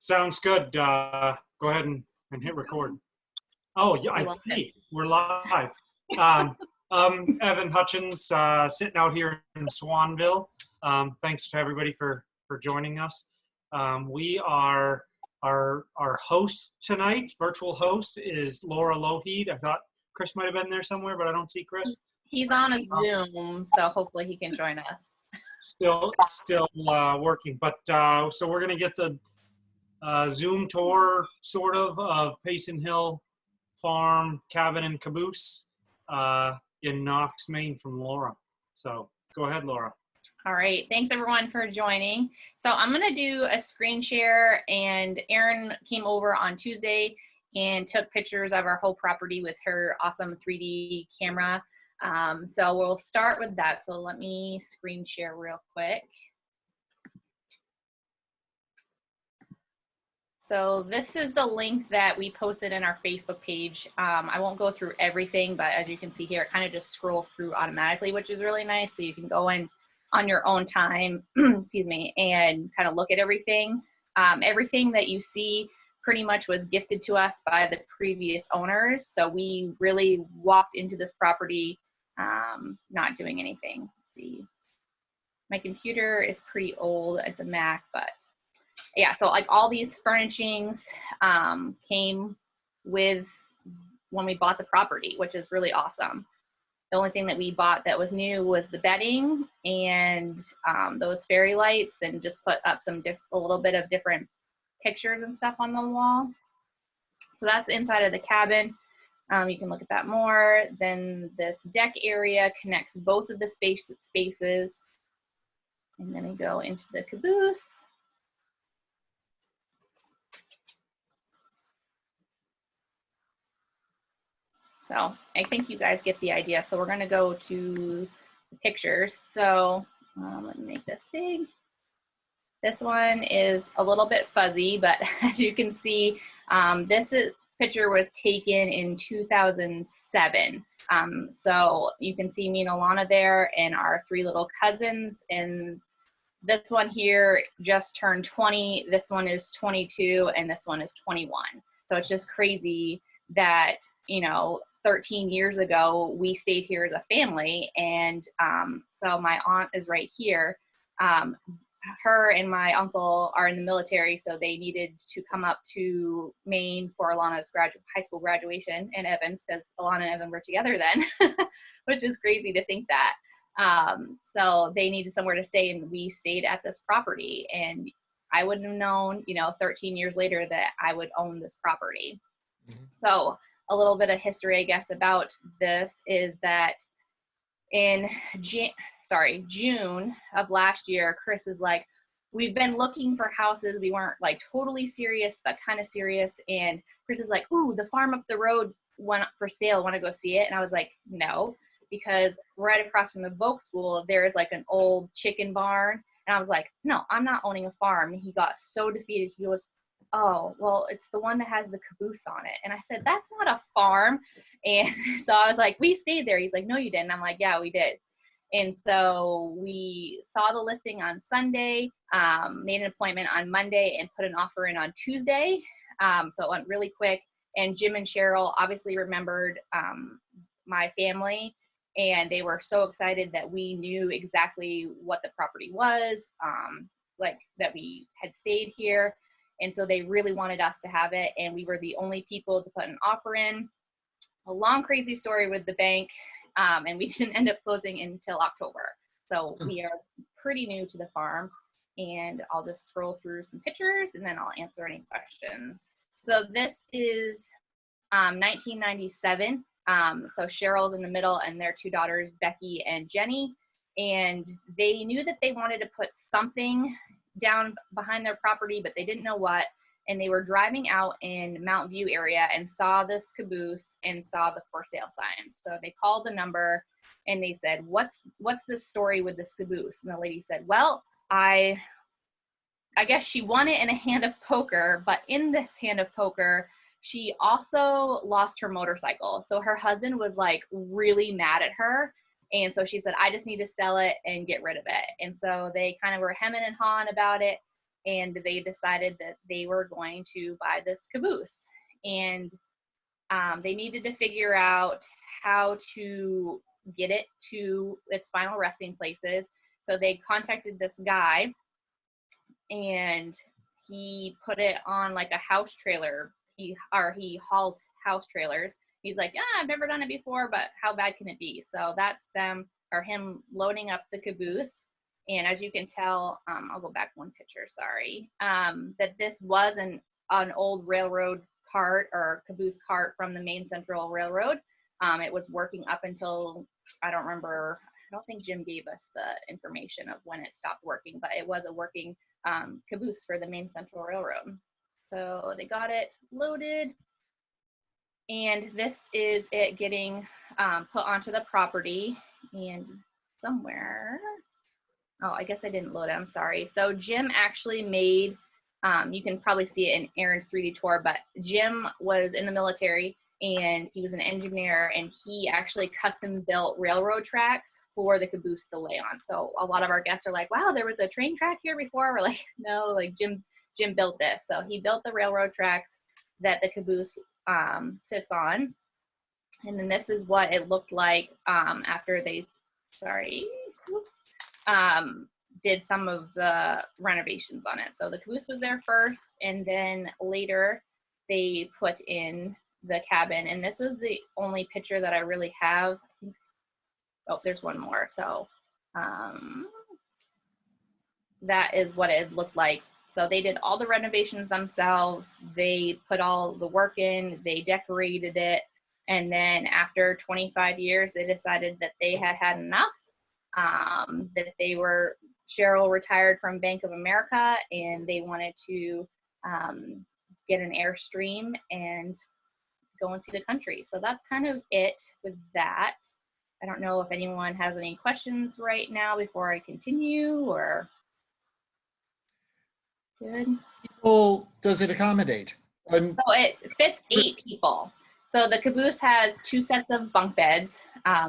Sounds good. Go ahead and hit record. Oh, yeah, I see. We're live. Evan Hutchins, sitting out here in Swanville. Thanks to everybody for joining us. We are our host tonight, virtual host, is Laura Lougheed. I thought Chris might have been there somewhere, but I don't see Chris. He's on a Zoom, so hopefully he can join us. Still working, but so we're gonna get the Zoom tour, sort of Payson Hill Farm, cabin and caboose in Knox, Maine from Laura. So go ahead, Laura. All right, thanks everyone for joining. So I'm gonna do a screen share, and Erin came over on Tuesday and took pictures of our whole property with her awesome 3D camera. So we'll start with that. So let me screen share real quick. So this is the link that we posted in our Facebook page. I won't go through everything, but as you can see here, it kind of just scrolls through automatically, which is really nice. So you can go in on your own time, excuse me, and kind of look at everything. Everything that you see pretty much was gifted to us by the previous owners. So we really walked into this property not doing anything. Let's see, my computer is pretty old. It's a Mac, but yeah, so like all these furnishings came with when we bought the property, which is really awesome. The only thing that we bought that was new was the bedding and those fairy lights, and just put up a little bit of different pictures and stuff on the wall. So that's the inside of the cabin. You can look at that more. Then this deck area connects both of the spaces. And then we go into the caboose. So I think you guys get the idea. So we're going to go to the pictures. So let me make this big. This one is a little bit fuzzy, but as you can see, picture was taken in 2007. So you can see me and Alana there and our three little cousins. And this one here just turned 20. This one is 22, and this one is 21. So it's just crazy that, 13 years ago, we stayed here as a family. And so my aunt is right here. Her and my uncle are in the military, so they needed to come up to Maine for Alana's high school graduation, and Evan's, because Alana and Evan were together then, which is crazy to think that. So they needed somewhere to stay, and we stayed at this property. And I wouldn't have known, 13 years later, that I would own this property. Mm-hmm. So a little bit of history, I guess, about this is that in June of last year, Chris is like, we've been looking for houses. We weren't like totally serious, but kind of serious. And Chris is like, ooh, the farm up the road went up for sale. Want to go see it? And I was like, no, because right across from the Voc school, there is like an old chicken barn. And I was like, no, I'm not owning a farm. And he got so defeated. He goes, oh, well, it's the one that has the caboose on it. And I said, that's not a farm. And so I was like, we stayed there. He's like, no, you didn't. I'm like, yeah, we did. And so we saw the listing on Sunday, made an appointment on Monday, and put an offer in on Tuesday. So it went really quick. And Jim and Cheryl obviously remembered my family, and they were so excited that we knew exactly what the property was, like that we had stayed here. And so they really wanted us to have it, and we were the only people to put an offer in. A long, crazy story with the bank, and we didn't end up closing until October. So we are pretty new to the farm, and I'll just scroll through some pictures, and then I'll answer any questions. So this is 1997. So Cheryl's in the middle, and their two daughters, Becky and Jenny, and they knew that they wanted to put something down behind their property, but they didn't know what. And they were driving out in Mount View area and saw this caboose and saw the for sale signs. So they called the number and they said, what's the story with this caboose? And the lady said, well, I guess she won it in a hand of poker, but in this hand of poker, she also lost her motorcycle. So her husband was like really mad at her. And so she said, I just need to sell it and get rid of it. And so they kind of were hemming and hawing about it. and they decided that they were going to buy this caboose. And they needed to figure out how to get it to its final resting places. So they contacted this guy, and he put it on like a house trailer. He hauls house trailers. He's like, yeah, I've never done it before, but how bad can it be? So that's him loading up the caboose. And as you can tell, I'll go back one picture, sorry, that this was an old railroad cart or caboose cart from the Maine Central Railroad. It was working up until, I don't think Jim gave us the information of when it stopped working, but it was a working caboose for the Maine Central Railroad. So they got it loaded, and this is it getting put onto the property. And somewhere, oh, I guess I didn't load it, I'm sorry. So Jim actually made, you can probably see it in Aaron's 3D tour, but Jim was in the military and he was an engineer, and he actually custom built railroad tracks for the caboose to lay on. So a lot of our guests are like, wow, there was a train track here before. We're like, no, like Jim built this. So he built the railroad tracks that the caboose sits on. And then this is what it looked like after they, did some of the renovations on it. So the caboose was there first, and then later they put in the cabin. And this is the only picture that I really have. Oh, there's one more. So that is what it looked like. So they did all the renovations themselves. They put all the work in, they decorated it. And then after 25 years, they decided that they had had enough, Cheryl retired from Bank of America, and they wanted to get an Airstream and go and see the country. So that's kind of it with that. I don't know if anyone has any questions right now before I continue, or good. People does it accommodate? So it fits 8 people. So the caboose has 2 sets of bunk beds.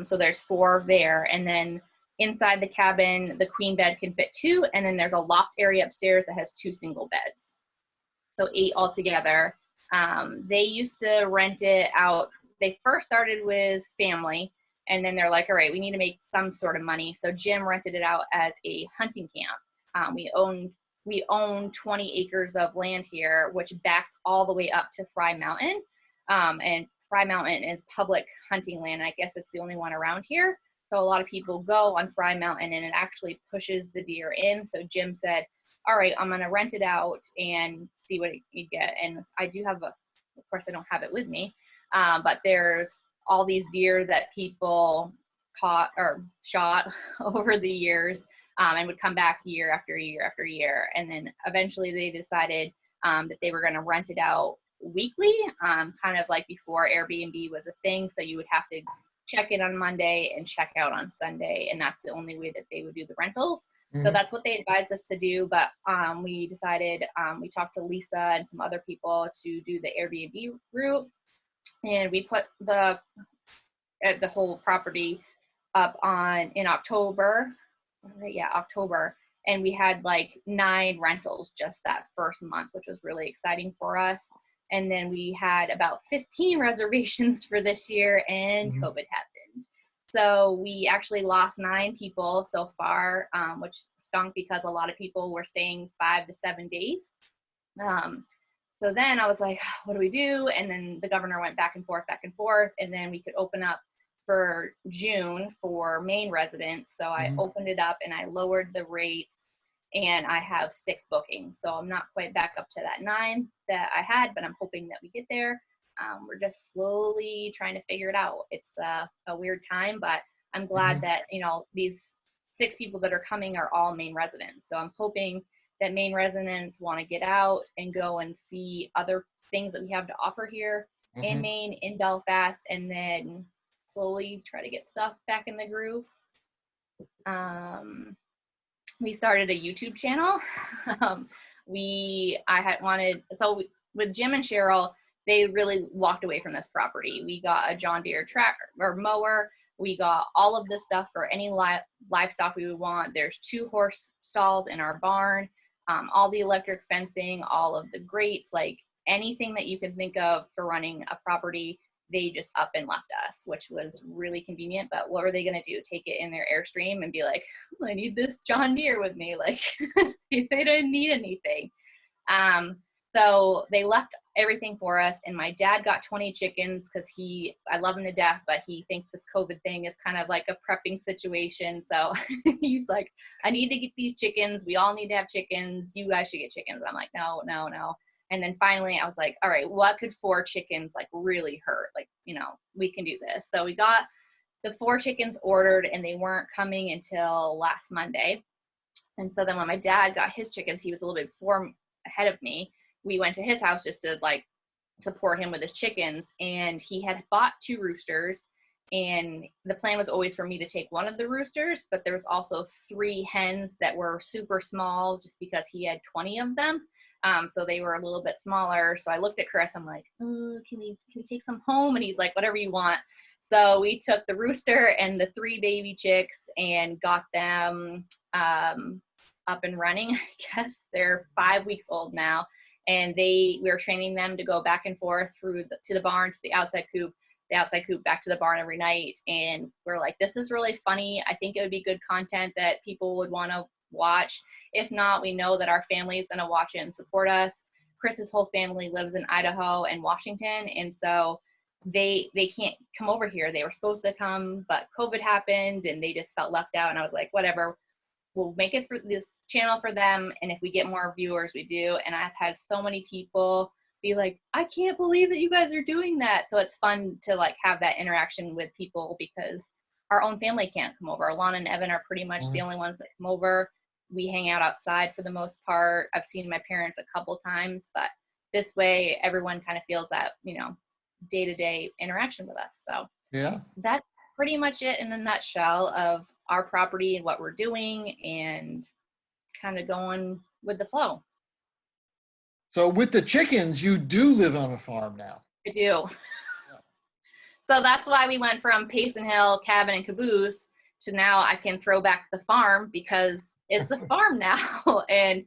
So there's 4 there. And then inside the cabin, the queen bed can fit 2. And then there's a loft area upstairs that has 2 single beds. So 8 altogether. They used to rent it out. They first started with family, and then they're like, all right, we need to make some sort of money. So Jim rented it out as a hunting camp. We own 20 acres of land here, which backs all the way up to Fry Mountain. And Fry Mountain is public hunting land. I guess it's the only one around here. So a lot of people go on Fry Mountain, and it actually pushes the deer in. So Jim said, all right, I'm going to rent it out and see what you get. And I do have of course I don't have it with me, but there's all these deer that people caught or shot over the years, and would come back year after year after year. And then eventually they decided that they were going to rent it out weekly, kind of like before Airbnb was a thing. So you would have to check in on Monday and check out on Sunday, and that's the only way that they would do the rentals. So that's what they advised us to do. But we decided, we talked to Lisa and some other people to do the Airbnb route, and we put the whole property up in October. Yeah, October. And we had like 9 rentals just that first month, which was really exciting for us. And then we had about 15 reservations for this year, and COVID happened. So we actually lost 9 people so far, which stunk because a lot of people were staying 5 to 7 days. So then I was like, what do we do? And then the governor went back and forth, and then we could open up for June for Maine residents. So I opened it up and I lowered the rates, and I have 6 bookings. So I'm not quite back up to that 9 that I had, but I'm hoping that we get there. We're just slowly trying to figure it out. It's a weird time, but I'm glad that, these 6 people that are coming are all Maine residents. So I'm hoping that Maine residents want to get out and go and see other things that we have to offer here in Maine, in Belfast, and then slowly try to get stuff back in the groove. We started a YouTube channel. With Jim and Cheryl, they really walked away from this property. We got a John Deere tractor or mower. We got all of this stuff for any livestock we would want. There's 2 horse stalls in our barn. all the electric fencing, all of the grates, like anything that you can think of for running a property, they just up and left us, which was really convenient. But what were they going to do? Take it in their Airstream and be like, oh, I need this John Deere with me. Like they didn't need anything. So they left everything for us. And my dad got 20 chickens because I love him to death, but he thinks this COVID thing is kind of like a prepping situation. So he's like, I need to get these chickens. We all need to have chickens. You guys should get chickens. But I'm like, no. And then finally I was like, all right, what could 4 chickens like really hurt? Like, we can do this. So we got the 4 chickens ordered and they weren't coming until last Monday. And so then when my dad got his chickens, he was a little bit ahead of me. We went to his house just to like support him with his chickens. And he had bought 2 roosters. And the plan was always for me to take one of the roosters, but there was also 3 hens that were super small just because he had 20 of them. So they were a little bit smaller. So I looked at Chris, I'm like, oh, can we take some home? And he's like, whatever you want. So we took the rooster and the 3 baby chicks and got them up and running. I guess they're 5 weeks old now. And we were training them to go back and forth to the barn, to the outside coop back to the barn every night. And we're like, this is really funny. I think it would be good content that people would want to watch. If not, we know that our family is going to watch it and support us. Chris's whole family lives in Idaho and Washington. And so they can't come over here. They were supposed to come, but COVID happened and they just felt left out. And I was like, whatever, we'll make it for this channel for them. And if we get more viewers, we do. And I've had so many people be like, I can't believe that you guys are doing that. So it's fun to like have that interaction with people because our own family can't come over. Alana and Evan are pretty much the only ones that come over. We hang out outside for the most part. I've seen my parents a couple times, but this way everyone kind of feels that, day-to-day interaction with us. So Yeah. that's pretty much it in a nutshell of our property and what we're doing and kind of going with the flow. So with the chickens, you do live on a farm now. I do. So that's why we went from Payson Hill cabin and caboose to now I can throw back the farm because it's a farm now. And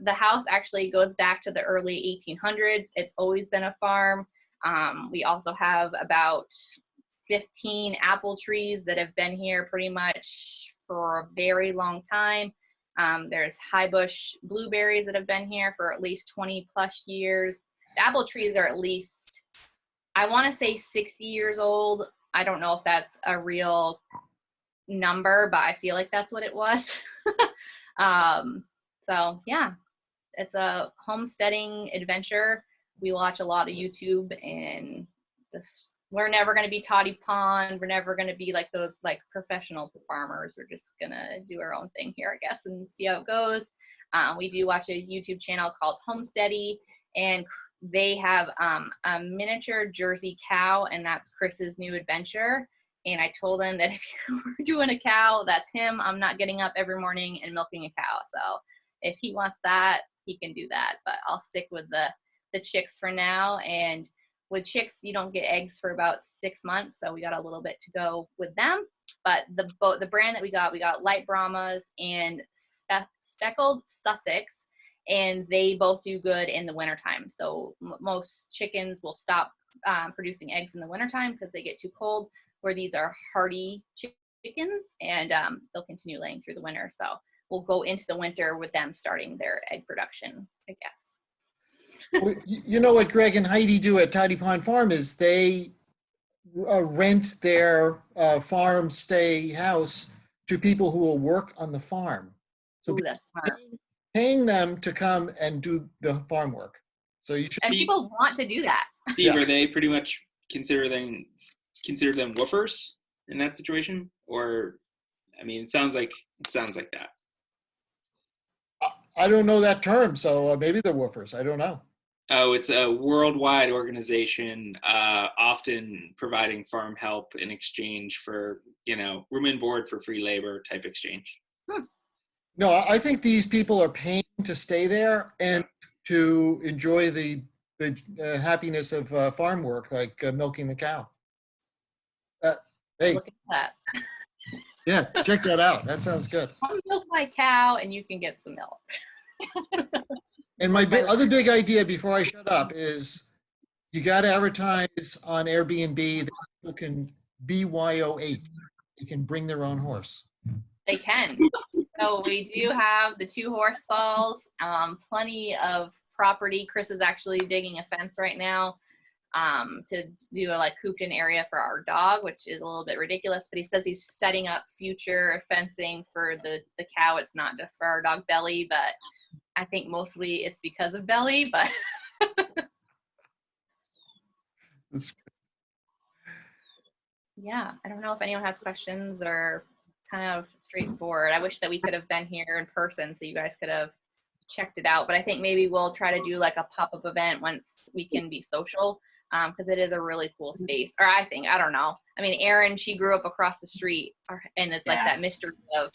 the house actually goes back to the early 1800s. It's always been a farm. We also have about 15 apple trees that have been here pretty much for a very long time. There's high bush blueberries that have been here for at least 20 plus years. The apple trees are at least, I want to say 60 years old. I don't know if that's a real number, but I feel like that's what it was. So yeah, it's a homesteading adventure. We watch a lot of YouTube and we're never going to be Toddy Pond. We're never going to be like those like professional farmers. We're just going to do our own thing here, I guess, and see how it goes. We do watch a YouTube channel called Homesteady, and they have a miniature Jersey cow, and that's Chris's new adventure. And I told him that if you were doing a cow, that's him. I'm not getting up every morning and milking a cow. So if he wants that, he can do that. But I'll stick with the chicks for now. And with chicks, you don't get eggs for about 6 months. So we got a little bit to go with them. But the brand that we got light Brahmas and speckled Sussex. And they both do good in the wintertime. So most chickens will stop producing eggs in the wintertime because they get too cold, where these are hardy chickens, and they'll continue laying through the winter. So we'll go into the winter with them starting their egg production, I guess. Well, you know what Greg and Heidi do at Toddy Pond Farm is they rent their farm stay house to people who will work on the farm. So Ooh, that's smart. paying them to come and do the farm work. So you should. And people want to do that. Steve, are they pretty much consider them woofers in that situation? Or, I mean, it sounds like that. I don't know that term, so maybe they're woofers. I don't know. Oh, it's a worldwide organization, often providing farm help in exchange for, room and board for free labor type exchange. No, I think these people are paying to stay there and to enjoy the happiness of farm work, like milking the cow. Hey, Look at that. yeah, check that out. That sounds good. Come milk my cow and you can get some milk. And my other big idea before I shut up is you got to advertise on Airbnb that people can BYOH. They can bring their own horse. They can. So we do have the 2 horse stalls, plenty of property. Chris is actually digging a fence right now to do a like cooped in area for our dog, which is a little bit ridiculous, but he says he's setting up future fencing for the cow. It's not just for our dog Belly, but I think mostly it's because of Belly, but yeah, I don't know if anyone has questions or kind of straightforward. I wish that we could have been here in person so you guys could have checked it out, but I think maybe we'll try to do like a pop-up event once we can be social, because it is a really cool space. Or I don't know. I mean, Erin, she grew up across the street, and it's like that mystery of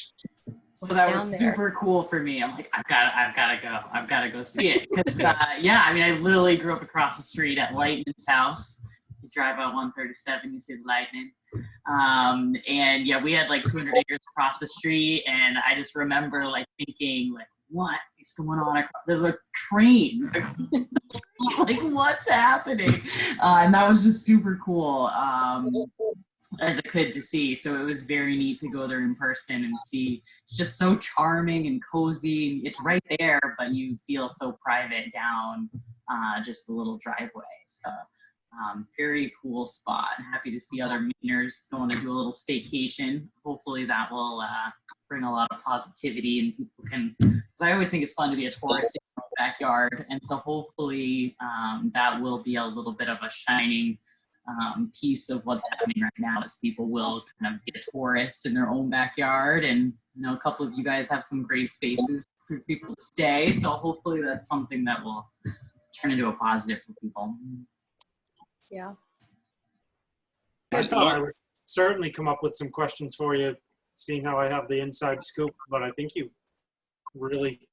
so that was super cool for me. I'm like, I've got to go see it. Because, yeah, I mean, I literally grew up across the street at Lightning's house. You drive out 137, you see Lightning. And yeah, we had like 200 acres across the street. And I just remember like thinking like, what is going on? There's a train. Like, what's happening? And that was just super cool. As a kid to see. So it was very neat to go there in person and see. It's just so charming and cozy. It's right there, but you feel so private down just a little driveway. So very cool spot. Happy to see other Mainers going to do a little staycation. Hopefully that will bring a lot of positivity and people can, because I always think it's fun to be a tourist in your backyard. And so hopefully that will be a little bit of a shining piece of what's happening right now, as people will kind of be a tourist in their own backyard. And a couple of you guys have some great spaces for people to stay, so hopefully that's something that will turn into a positive for people. Yeah, I thought I would certainly come up with some questions for you, seeing how I have the inside scoop, but I think you really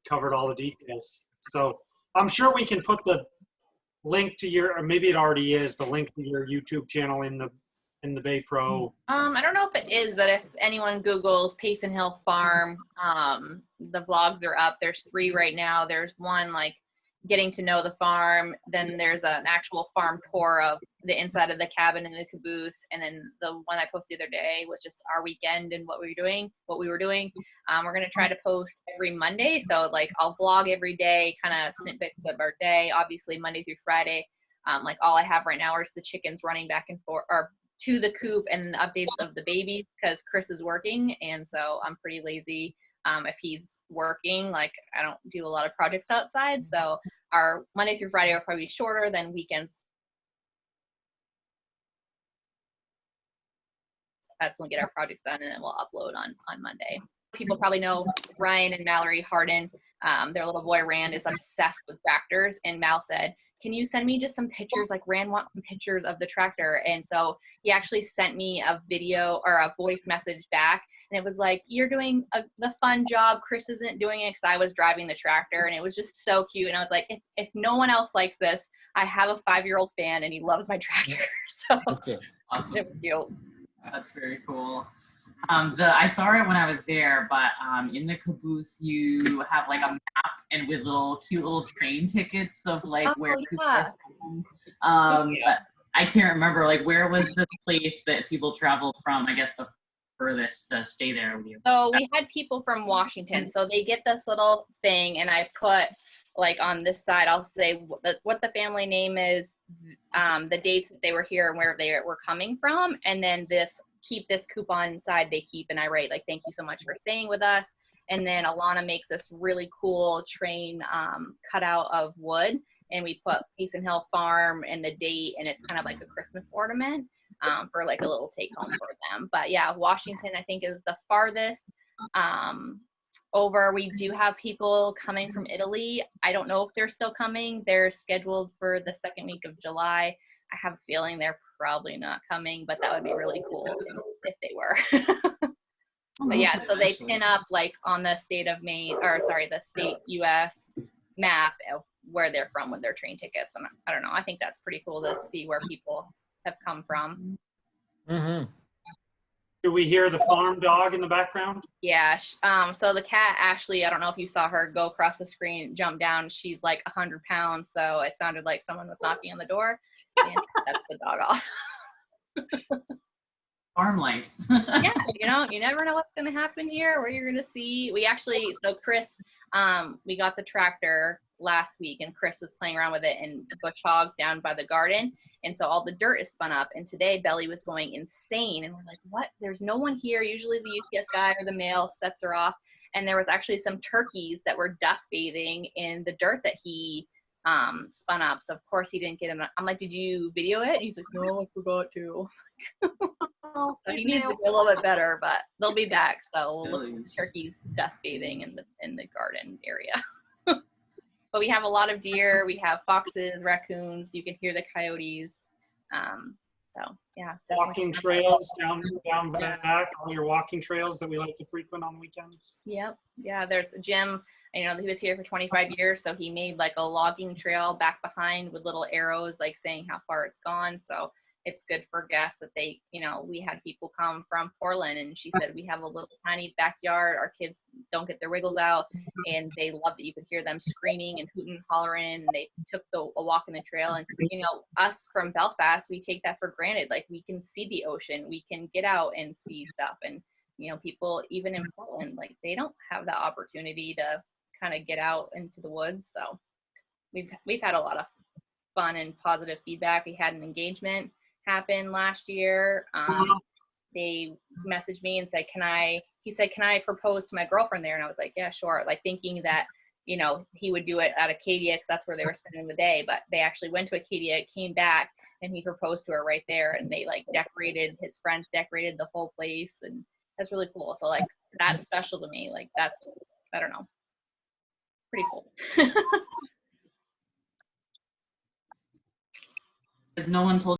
covered all the details. So I'm sure we can put the link to your, or maybe it already is, the link to your YouTube channel in the Bay Pro. I don't know if it is, but if anyone Googles Payson Hill Farm, the vlogs are up. There's 3 right now. There's one like getting to know the farm. Then there's an actual farm tour of the inside of the cabin and the caboose. And then the one I posted the other day was just our weekend and what we were doing. We're going to try to post every Monday. So like I'll vlog every day, kind of snippets of our day, obviously Monday through Friday. Like all I have right now is the chickens running back and forth or to the coop and the updates of the baby, because Chris is working. And so I'm pretty lazy. If he's working, like I don't do a lot of projects outside. So our Monday through Friday will probably be shorter than weekends. That's when we get our projects done, and then we'll upload on Monday. People probably know Ryan and Mallory Harden. Their little boy Rand is obsessed with tractors, and Mal said, can you send me just some pictures? Like Rand wants some pictures of the tractor. And so he actually sent me a video or a voice message back. And it was like, you're doing the fun job. Chris isn't doing it, because I was driving the tractor. And it was just so cute. And I was like, if no one else likes this, I have a 5-year-old fan and he loves my tractor. So That's it. Awesome. it was cute. That's very cool. I saw it when I was there, but in the caboose you have like a map and with cute little train tickets of like where people are from. I can't remember, like where was the place that people traveled from, I guess the furthest to stay there with you? So we had people from Washington. So they get this little thing, and I put like on this side, I'll say what the family name is, the dates that they were here and where they were coming from. And then keep this coupon side they keep, and I write like, thank you so much for staying with us. And then Alana makes this really cool train cutout of wood, and we put Payson Hill Farm and the date, and it's kind of like a Christmas ornament for like a little take home for them. But yeah, Washington I think is the farthest over. We do have people coming from Italy. I don't know if they're still coming. They're scheduled for the 2nd week of July. I have a feeling they're probably not coming, but that would be really cool if they were. But yeah, so they pin up like on the state of Maine, or sorry, the state US map of where they're from with their train tickets. And I don't know, I think that's pretty cool to see where people have come from. Mm-hmm. Do we hear the farm dog in the background? Yeah. So the cat actually, I don't know if you saw her go across the screen, jump down. She's like 100 pounds. So it sounded like someone was knocking on the door, and that's the dog off. Farm life. Yeah, you never know what's going to happen here, what you're going to see. So Chris, we got the tractor last week, and Chris was playing around with it and bush hog down by the garden. And so all the dirt is spun up. And today Belly was going insane. And we're like, what? There's no one here. Usually the UPS guy or the mail sets her off. And there was actually some turkeys that were dust bathing in the dirt that he spun up. So of course he didn't get him. I'm like, did you video it? And he's like, no, I forgot to. So he needs to be a little bit better, but they'll be back. So we'll look at turkeys dust bathing in the garden area. But we have a lot of deer. We have foxes, raccoons. You can hear the coyotes. So yeah. Walking trails down back. All your walking trails that we like to frequent on weekends. Yep. Yeah. There's Jim. He was here for 25 years, so he made like a logging trail back behind with little arrows, like saying how far it's gone. So it's good for guests that they, we had people come from Portland, and she said, we have a little tiny backyard. Our kids don't get their wiggles out, and they love that you could hear them screaming and hooting and hollering. And they took a walk in the trail. And, us from Belfast, we take that for granted. Like, we can see the ocean, we can get out and see stuff. And, people, even in Portland, like, they don't have the opportunity to kind of get out into the woods. So we've had a lot of fun and positive feedback. We had an engagement happen last year. They messaged me and said, can I propose to my girlfriend there? And I was like, yeah, sure. Like, thinking that, he would do it at Acadia because that's where they were spending the day. But they actually went to Acadia, came back, and he proposed to her right there. And they his friends decorated the whole place. And that's really cool. So like, that's special to me. Like, that's, I don't know, pretty cool. Has no one told